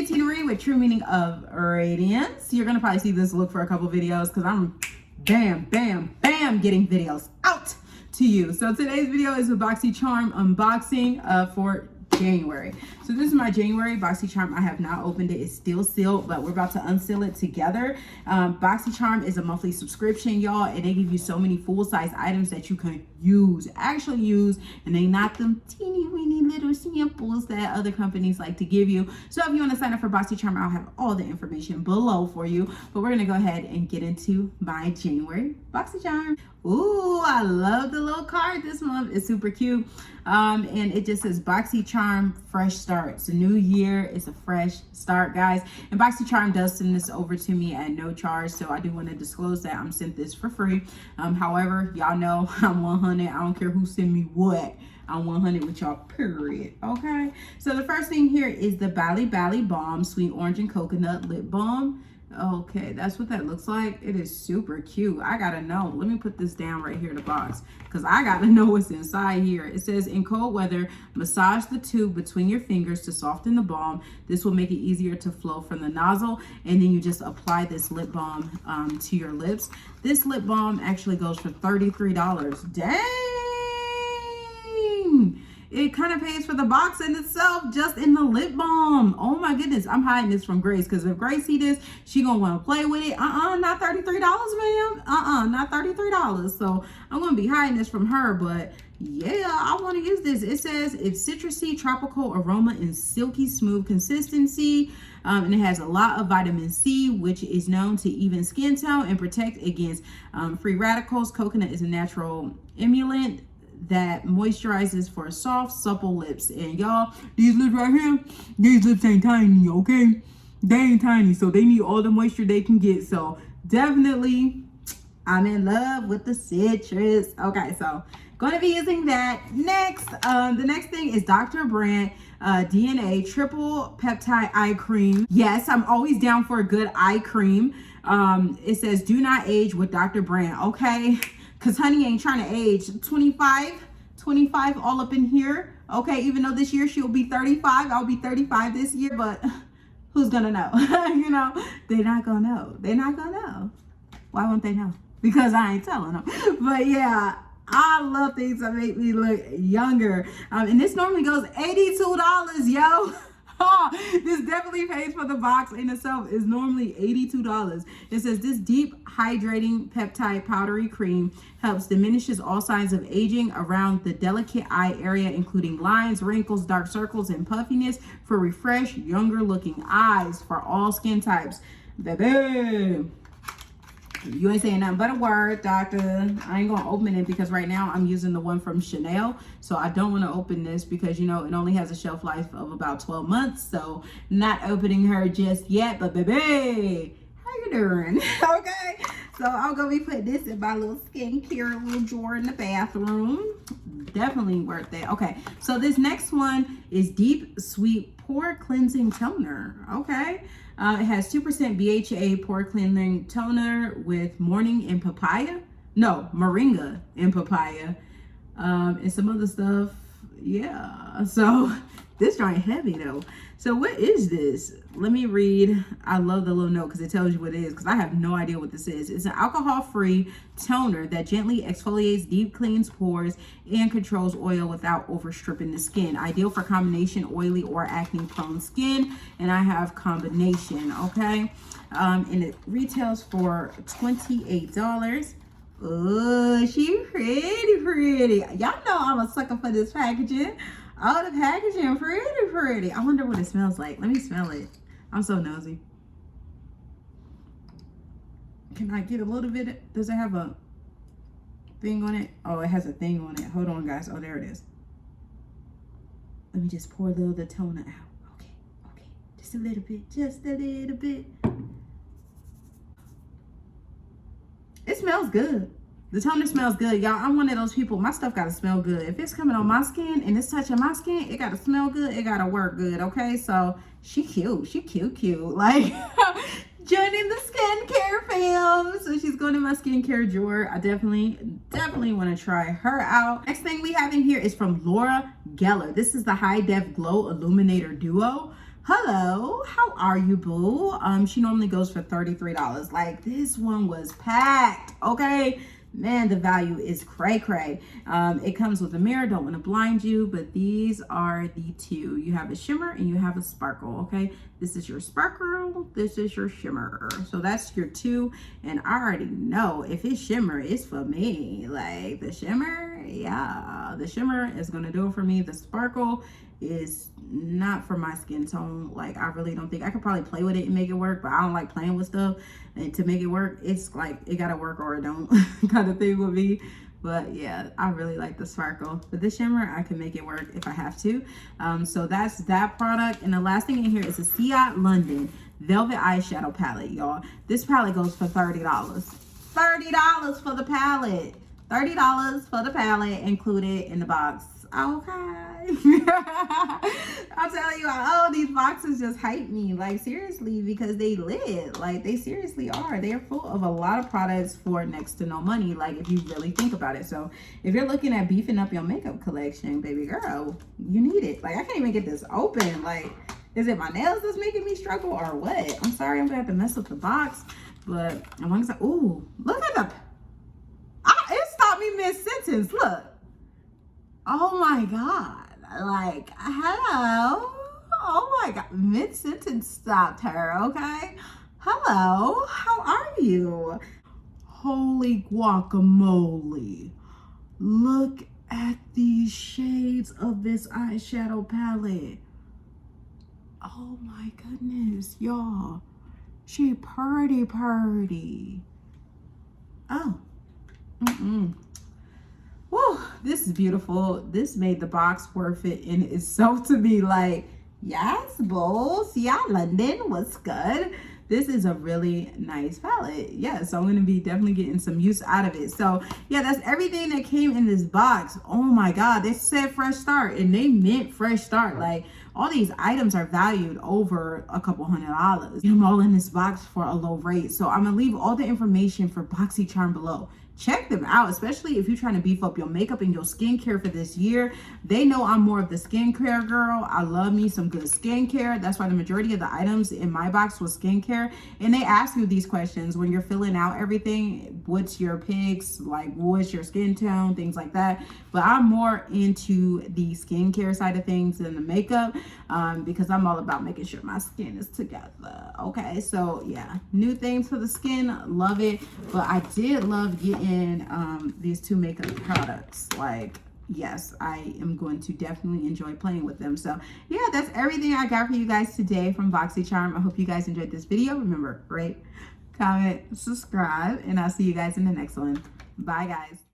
me, Tina Marie, with True Meaning of Radiance. You're gonna probably see this look for a couple videos because I'm bam, bam, bam getting videos out to you. So today's video is a Boxycharm unboxing for January. So this is my January Boxycharm. I have not opened it. It's still sealed, but we're about to unseal it together. Boxycharm is a monthly subscription, y'all, and they give you so many full-size items that you can actually use, and they not them teeny weeny little samples that other companies like to give you. So if you want to sign up for Boxycharm, I'll have all the information below for you. But we're gonna go ahead and get into my January Boxycharm. Ooh, I love the little card this month. It's super cute. And it just says Boxycharm fresh start. It's a new year. It's a fresh start, guys. And Boxycharm does send this over to me at no charge. So I do want to disclose that I'm sent this for free. However, y'all know I'm 100. I don't care who send me what. I'm 100 with y'all, period. Okay. So the first thing here is the Bali Belly Balm Sweet Orange and Coconut Lip Balm. Okay, that's what that looks like. It is super cute. I gotta know. Let me put this down right here in the box because I gotta know what's inside here. It says, in cold weather, massage the tube between your fingers to soften the balm. This will make it easier to flow from the nozzle, and then you just apply this lip balm to your lips. This lip balm actually goes for $33. Dang! It kind of pays for the box in itself, just in the lip balm. Oh my goodness, I'm hiding this from Grace because if Grace see this, she gonna want to play with it. Not $33, ma'am. Not $33. So I'm gonna be hiding this from her, but yeah, I want to use this. It says it's citrusy, tropical aroma, and silky smooth consistency. And it has a lot of vitamin C, which is known to even skin tone and protect against free radicals. Coconut is a natural emollient that moisturizes for soft, supple lips. And y'all, these lips right here, these lips ain't tiny, okay? They ain't tiny, so they need all the moisture they can get. So definitely, I'm in love with the citrus. Okay, so gonna be using that. Next, the next thing is Dr. Brandt DNA Triple Peptide Eye Cream. Yes, I'm always down for a good eye cream. It says, do not age with Dr. Brandt, okay? Because honey ain't trying to age. 25 all up in here. Okay, even though this year she'll be 35. I'll be 35 this year, but who's gonna know? You know, they're not gonna know. They're not gonna know. Why won't they know? Because I ain't telling them. But yeah, I love things that make me look younger. And this normally goes $82, yo. This definitely pays for the box in itself. Is normally $82. It says this deep hydrating peptide powdery cream helps diminishes all signs of aging around the delicate eye area, including lines, wrinkles, dark circles, and puffiness for refreshed, younger looking eyes for all skin types. Baby, you ain't saying nothing but a word, doctor. I ain't gonna open it because right now I'm using the one from Chanel. So I don't want to open this because, you know, it only has a shelf life of about 12 months. So not opening her just yet. But baby, how you doing? Okay. So I'm gonna be putting this in my little skincare little drawer in the bathroom. Definitely worth it. Okay. So this next one is Deep Sweet Pore Cleansing Toner. Okay. It has 2% BHA pore cleansing toner with morning and papaya. No, moringa and papaya. And some other stuff. Yeah. So this joint heavy though. So what is this? Let me read. I love the little note because it tells you what it is, because I have no idea what this is. It's an alcohol-free toner that gently exfoliates, deep cleans pores, and controls oil without overstripping the skin. Ideal for combination oily or acne-prone skin. And I have combination, okay? And it retails for $28. Oh, she pretty. Y'all know I'm a sucker for this packaging. Oh, the packaging pretty. I wonder what it smells like. Let me smell it. I'm so nosy. Can I get a little bit? Does it have a thing on it? Oh, it has a thing on it. Hold on, guys. Oh, there it is. Let me just pour a little of the toner out. Okay. Just a little bit. It smells good. The toner smells good, y'all. I'm one of those people, my stuff gotta smell good. If it's coming on my skin and it's touching my skin, it gotta smell good, it gotta work good, okay? So she cute. Like joining the skincare fam. So she's going in my skincare drawer. I definitely want to try her out. Next thing we have in here is from Laura Geller. This is the High Def Glow Illuminator Duo. Hello, how are you, boo? She normally goes for $33. Like, this one was packed, okay? Man, the value is cray cray. It comes with a mirror. Don't want to blind you, but these are the two. You have a shimmer and you have a sparkle, okay? This is your sparkle, this is your shimmer. So that's your two, and I already know if it's shimmer, it's for me. Like, the shimmer, yeah, the shimmer is gonna do it for me. The sparkle is not for my skin tone. Like, I really don't think I could probably play with it and make it work, but I don't like playing with stuff, and to make it work, it's like it gotta work or it don't kind of thing with me. But yeah, I really like the sparkle. But the shimmer, I can make it work if I have to. So that's that product. And the last thing in here is a Ciat London Velvet Eyeshadow Palette, y'all. This palette goes for $30. $30 for the palette. $30 for the palette included in the box. Okay. I'll tell you, oh, these boxes just hype me, like, seriously, because they lit. Like, they seriously are. They're full of a lot of products for next to no money, like, if you really think about it. So if you're looking at beefing up your makeup collection, baby girl, you need it. Like, I can't even get this open. Like, is it my nails that's making me struggle or what? I'm sorry, I'm gonna have to mess up the box, but as long as I, ooh, look at the, it stopped me mid-sentence. Look. Oh my God. Like, hello. Oh my God. Mid-sentence stopped her, okay? Hello. How are you? Holy guacamole. Look at these shades of this eyeshadow palette. Oh my goodness, y'all. She purty. Oh. Whew, this is beautiful. This made the box worth it in itself to be like, yes, bulls. Yeah, London, what's good? This is a really nice palette. Yeah, so I'm going to be definitely getting some use out of it. So yeah, that's everything that came in this box. Oh my God, they said fresh start, and they meant fresh start. Like, all these items are valued over a couple $100. Get them all in this box for a low rate. So I'm gonna leave all the information for Boxycharm below. Check them out, especially if you're trying to beef up your makeup and your skincare for this year. They know I'm more of the skincare girl. I love me some good skincare. That's why the majority of the items in my box was skincare. And they ask you these questions when you're filling out everything. What's your picks? Like, what's your skin tone? Things like that. But I'm more into the skincare side of things than the makeup, because I'm all about making sure my skin is together. Okay, so yeah, new things for the skin. Love it. But I did love getting these two makeup products. Like, yes, I am going to definitely enjoy playing with them. So yeah, that's everything I got for you guys today from Boxycharm. I hope you guys enjoyed this video. Remember, rate, comment, subscribe, and I'll see you guys in the next one. Bye, guys.